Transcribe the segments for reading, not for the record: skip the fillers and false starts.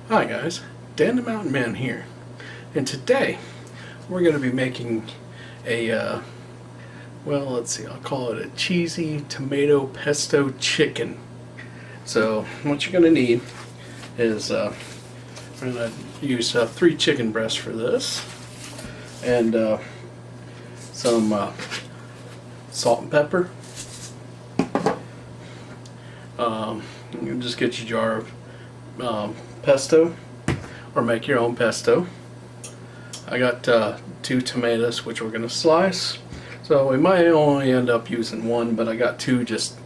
Hi guys, Dan the Mountain Man here, and today we're going to be making a, well, let's see, I'll call it a cheesy tomato pesto chicken. So what you're going to need is, we're going to use 3 chicken breasts for this, and some salt and pepper. You can just get your jar of pesto, or make your own pesto. I got 2 tomatoes which we're going to slice, so we might only end up using 1, but I got 2 just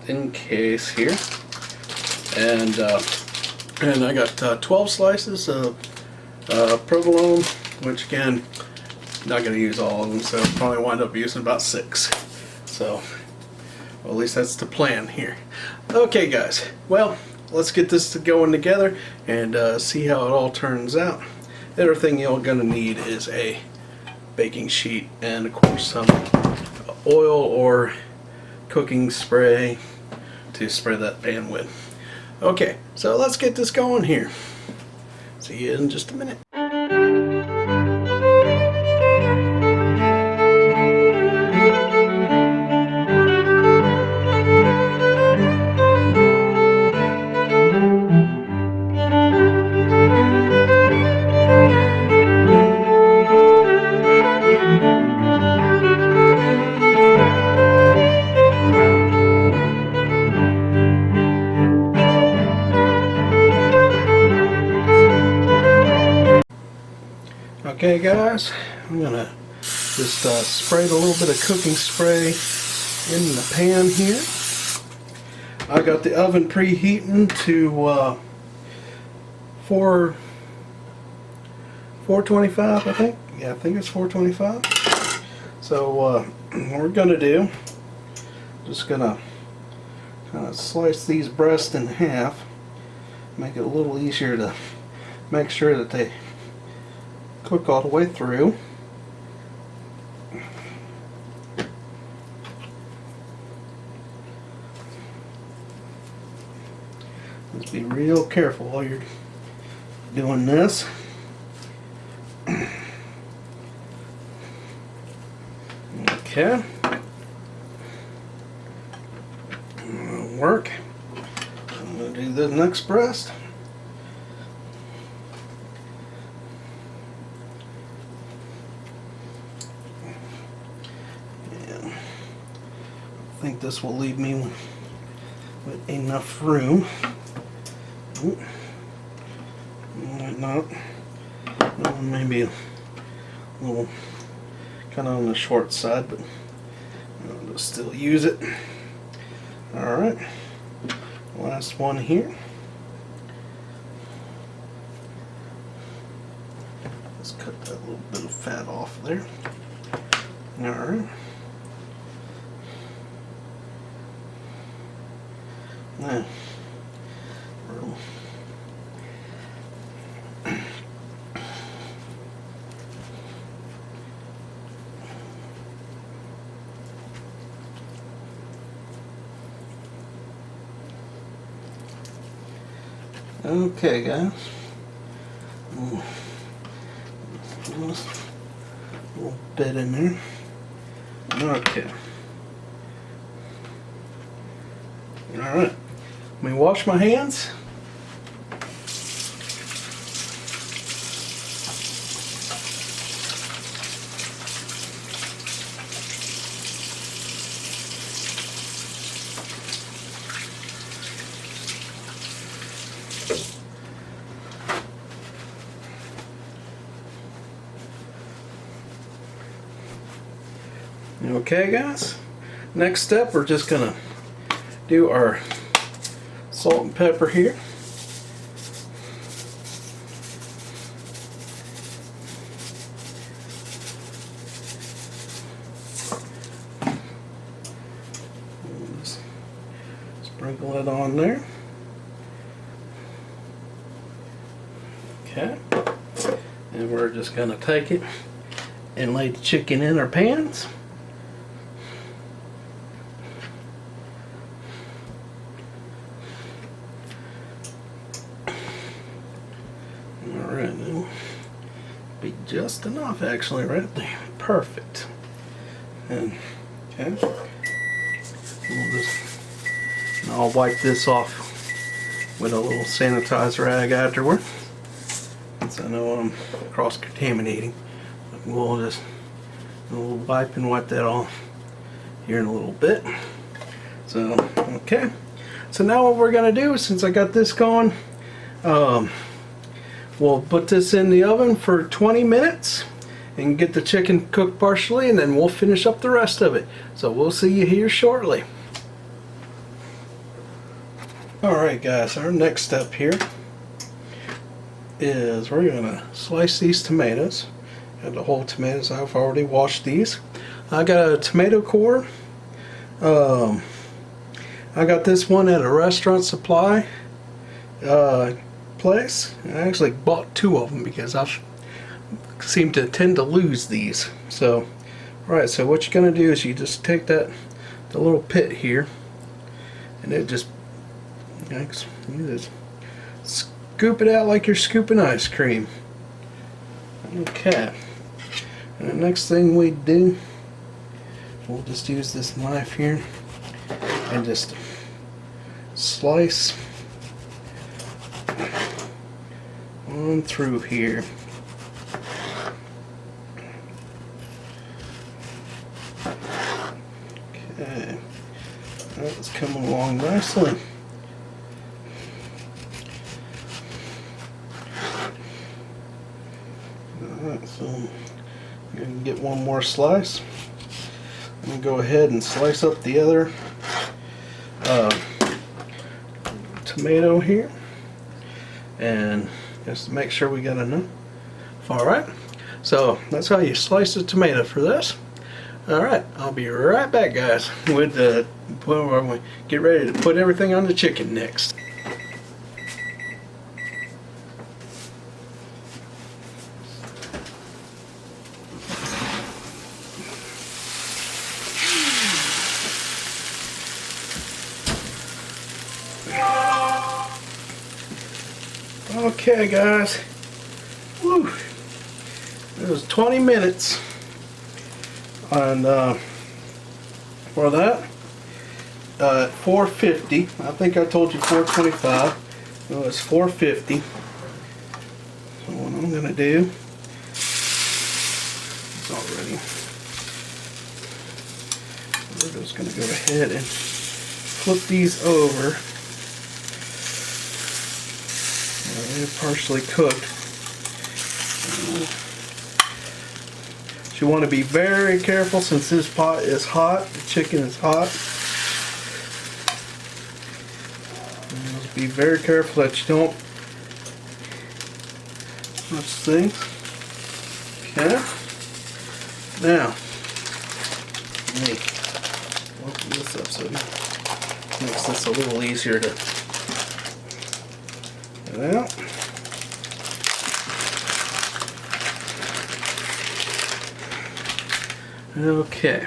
in case here. And I got 12 slices of provolone, which again, not going to use all of them, so I'll probably wind up using about 6. So, well, at least that's the plan here. Okay guys, well, let's get this going together and see how it all turns out. The other thing you're going to need is a baking sheet and of course some oil or cooking spray to spray that pan with. Okay, so let's get this going here. See you in just a minute. Okay guys, I'm gonna just spray a little bit of cooking spray in the pan here. I got the oven preheating to 425, I think. Yeah, I think it's 425. So what we're gonna do, just gonna kind of slice these breasts in half, make it a little easier to make sure that they cook all the way through. Just be real careful while you're doing this. Okay. That'll work. I'm going to do the next breast. I think this will leave me with enough room. Might not. Maybe a little kind of on the short side, but I'll just still use it. Alright, last one here. Let's cut that little bit of fat off there. Alright. Now, okay guys, just a little bit in there. Okay. Alright, let me wash my hands. Okay guys, next step, we're just gonna do our salt and pepper here. Just sprinkle it on there. Okay, and we're just gonna take it and lay the chicken in our pans. Alright, now be just enough actually right there. Perfect. And okay. I'll wipe this off with a little sanitizer rag afterward, since I know I'm cross-contaminating. We'll just wipe and wipe that off here in a little bit. So, okay. So now what we're going to do, since I got this going, we'll put this in the oven for 20 minutes and get the chicken cooked partially, and then we'll finish up the rest of it. So we'll see you here shortly. Alright guys, our next step here is we're going to slice these tomatoes. Got the whole tomatoes. I've already washed these. I got a tomato core. I got this one at a restaurant supply place. I actually bought 2 of them because I seem to tend to lose these. So, alright, so what you're going to do is you just take the little pit here, and it just, you just scoop it out like you're scooping ice cream. Okay. And the next thing we do, we'll just use this knife here and just slice on through here. Okay. That's coming along nicely. Alright, so I'm going to get one more slice. I'm going to go ahead and slice up the other tomato here, and just to make sure we got enough. Alright, so that's how you slice a tomato for this. Alright, I'll be right back guys with get ready to put everything on the chicken next. Okay guys, woo, it was 20 minutes, and for that, 450. I think I told you 425. No, it's 450. So what I'm gonna do, it's already, we're just gonna go ahead and flip these over. They're partially cooked. You want to be very careful since this pot is hot, the chicken is hot. Just be very careful that you don't, let's see. Okay. Now, let me open this up so it makes this a little easier to get out. Okay,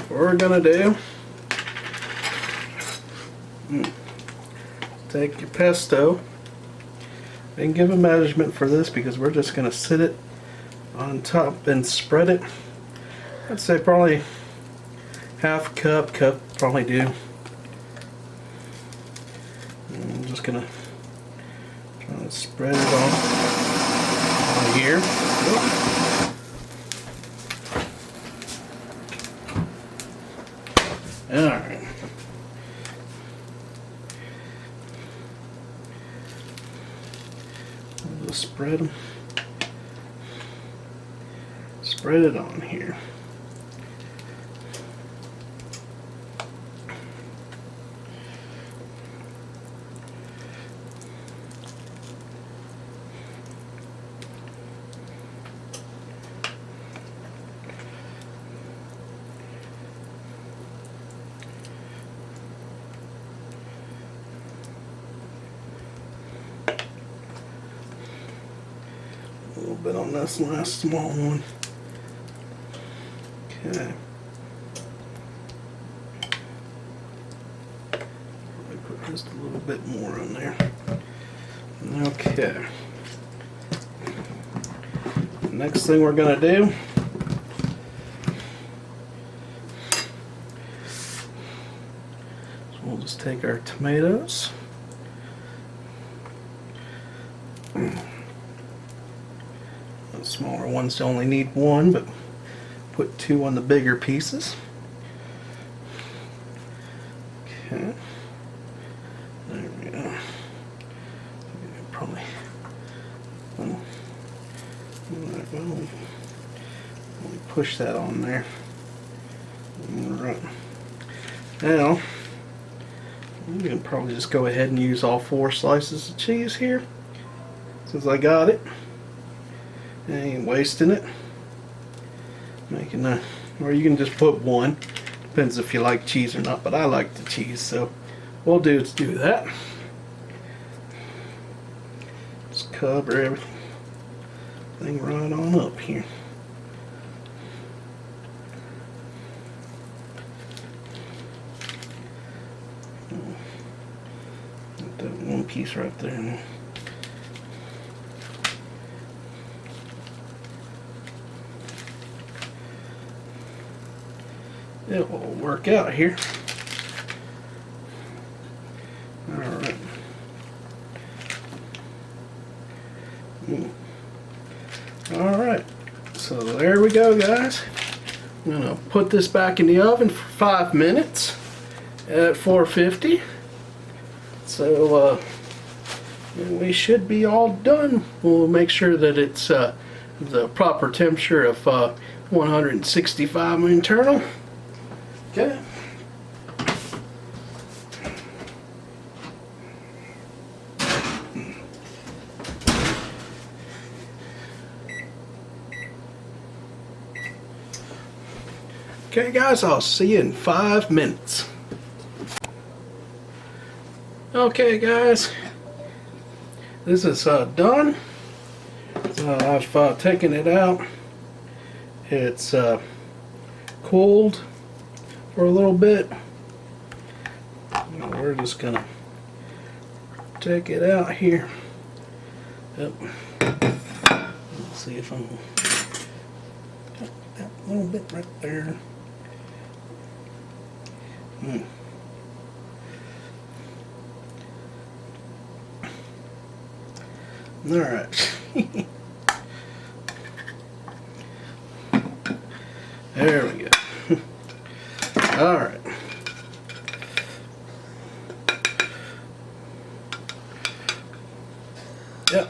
what we're gonna do, take your pesto and give a measurement for this because we're just gonna sit it on top and spread it. I'd say probably half cup probably do. And I'm just gonna try to spread it on here. Alright. We'll just spread it on here. A little bit on this last small one. Okay. Probably put just a little bit more on there. Okay. next thing we're gonna do, we'll just take our tomatoes. The smaller ones only need one, but put two on the bigger pieces. Okay. There we go. Probably. Well, push that on there. Alright. Now, I'm going to probably just go ahead and use all 4 slices of cheese here, since I got it. I ain't wasting it. Making a, or you can just put 1. Depends if you like cheese or not, but I like the cheese, so what we'll do is do that. Just cover everything right on up here. Put that one piece right there. It will work out here. Alright. Alright. So there we go, guys. I'm going to put this back in the oven for 5 minutes at 450. So we should be all done. We'll make sure that it's the proper temperature of 165 internal. Okay. Okay, guys, I'll see you in 5 minutes. Okay, guys, this is done. I've taken it out. It's cooled for a little bit. We're just gonna take it out here. Yep. Let's see if I'm got that little bit right there. All right. There we go. All right. Yep.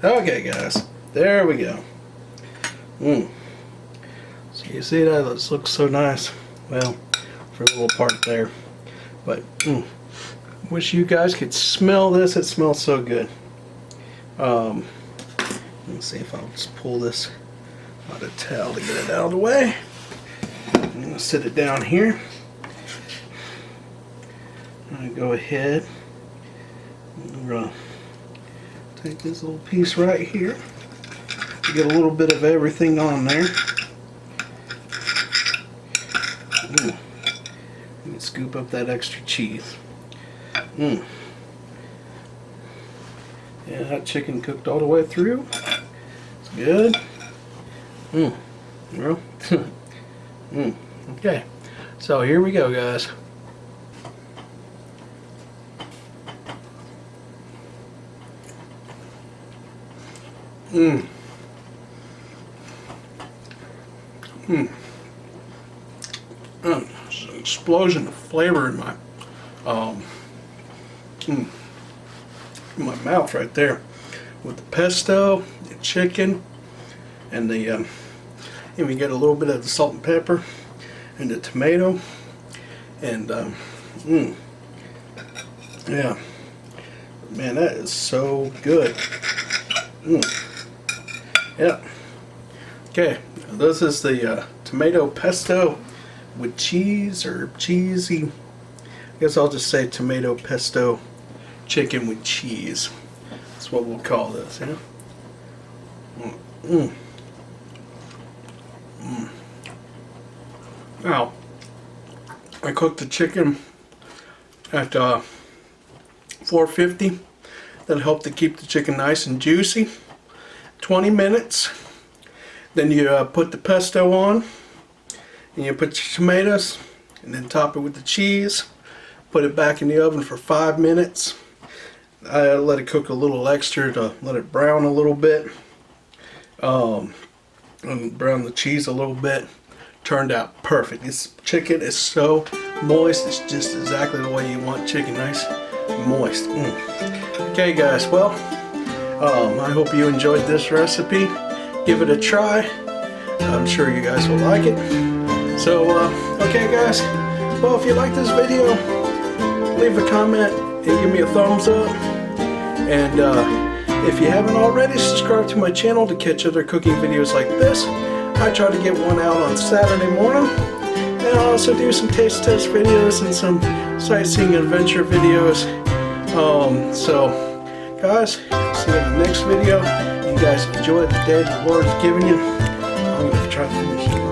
Okay, guys. There we go. So you see that? This looks so nice. Well, for a little part there. But wish you guys could smell this. It smells so good. Let's see if I'll just pull this out of towel to get it out of the way. I'm going to sit it down here. I'm going to go ahead. I'm going to take this little piece right here. Get a little bit of everything on there. And scoop up that extra cheese. Yeah, that chicken cooked all the way through. It's good. Well, okay. So here we go, guys. It's an explosion of flavor in my mouth right there, with the pesto, the chicken, and the and we get a little bit of the salt and pepper, and the tomato, and yeah, man, that is so good. Yeah. Okay, this is the tomato pesto with cheese, or cheesy. I guess I'll just say tomato pesto chicken with cheese. That's what we'll call this, yeah? Now, I cooked the chicken at 450. That'll help to keep the chicken nice and juicy. 20 minutes. Then you put the pesto on, and you put your tomatoes, and then top it with the cheese. Put it back in the oven for 5 minutes. I let it cook a little extra to let it brown a little bit. And brown the cheese a little bit. Turned out perfect. This chicken is so moist. It's just exactly the way you want chicken, nice moist. Okay guys, well, I hope you enjoyed this recipe. Give it a try. I'm sure you guys will like it. So okay guys, well, if you like this video, leave a comment and give me a thumbs up. And if you haven't already, subscribe to my channel to catch other cooking videos like this. I try to get one out on Saturday morning. And I also do some taste test videos and some sightseeing adventure videos. So guys, see you in the next video. You guys enjoy the day the Lord has given you. I'm going to try to finish it.